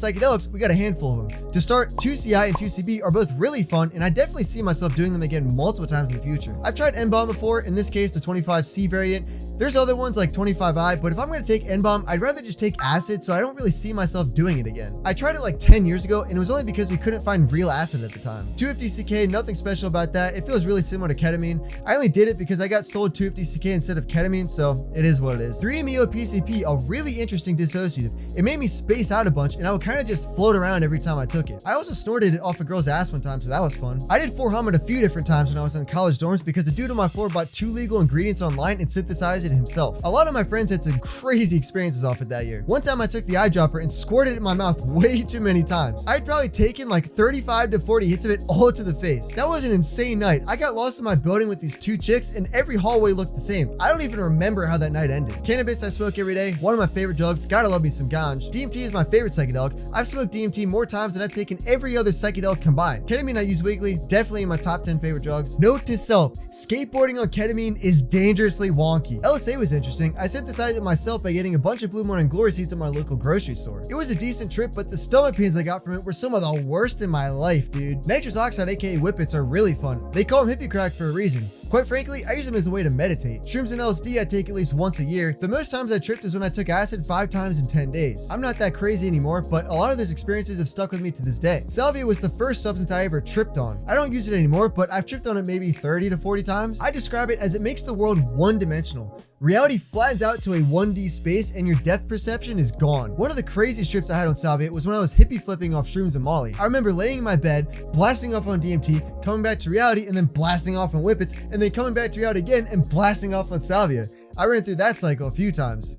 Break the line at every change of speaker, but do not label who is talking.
psychedelics, we got a handful of them. To start, 2CI and 2CB are both really fun, and I definitely see myself doing them again multiple times in the future. I've tried 𝗜𝗏 before, in this case the 25C variant. There's other ones like 25I, but if I'm going to take 𝗜𝗏, I'd rather just take acid, so I don't really see myself doing it again. I tried it like 10 years ago, and it was only because we couldn't find real acid at the time. 250CK, nothing special about that. It feels really similar to ketamine. I only did it because I got sold 250CK instead of ketamine, so it is what it is. 3-MeO-PCP, a really interesting dissociative. It made me space out a bunch, and I would kind of just float around every time I took it. I also snorted it off a girl's ass one time, so that was fun. I did 4-HUM a few different times when I was in college dorms because the dude on my floor bought 2 legal ingredients online and synthesized it himself. A lot of my friends had some crazy experiences off it that year. One time I took the eyedropper and squirted it in my mouth way too many times. I'd probably taken like 35 to 40 hits of it all to the face. That was an insane night. I got lost in my building with these 2 chicks and every hallway looked the same. I don't even remember how that night ended. Cannabis I smoke every day, one of my favorite drugs, gotta love me some ganj. DMT is my favorite psychedelic. I've smoked DMT more times than I've taken every other psychedelic combined. Ketamine I use weekly, definitely in my top 10 favorite drugs. Note to self, skateboarding on ketamine is dangerously wonky. LSA was interesting. I synthesized it myself by getting a bunch of Blue Morning Glory seeds at my local grocery store. It was a decent trip, but the stomach pains I got from it were some of the worst in my life, dude. Nitrous oxide, aka whippets, are really fun. They call them hippie crack for a reason. Quite frankly, I use them as a way to meditate. Shrooms and LSD I take at least once a year. The most times I tripped was when I took acid 5 times in 10 days. I'm not that crazy anymore, but a lot of those experiences have stuck with me to this day. Salvia was the first substance I ever tripped on. I don't use it anymore, but I've tripped on it maybe 30 to 40 times. I describe it as it makes the world one-dimensional. Reality flattens out to a 1D space and your depth perception is gone. One of the craziest trips I had on Salvia was when I was hippie flipping off shrooms and Molly. I remember laying in my bed, blasting off on DMT, coming back to reality, and then blasting off on whippets, and then coming back to reality again and blasting off on Salvia. I ran through that cycle a few times.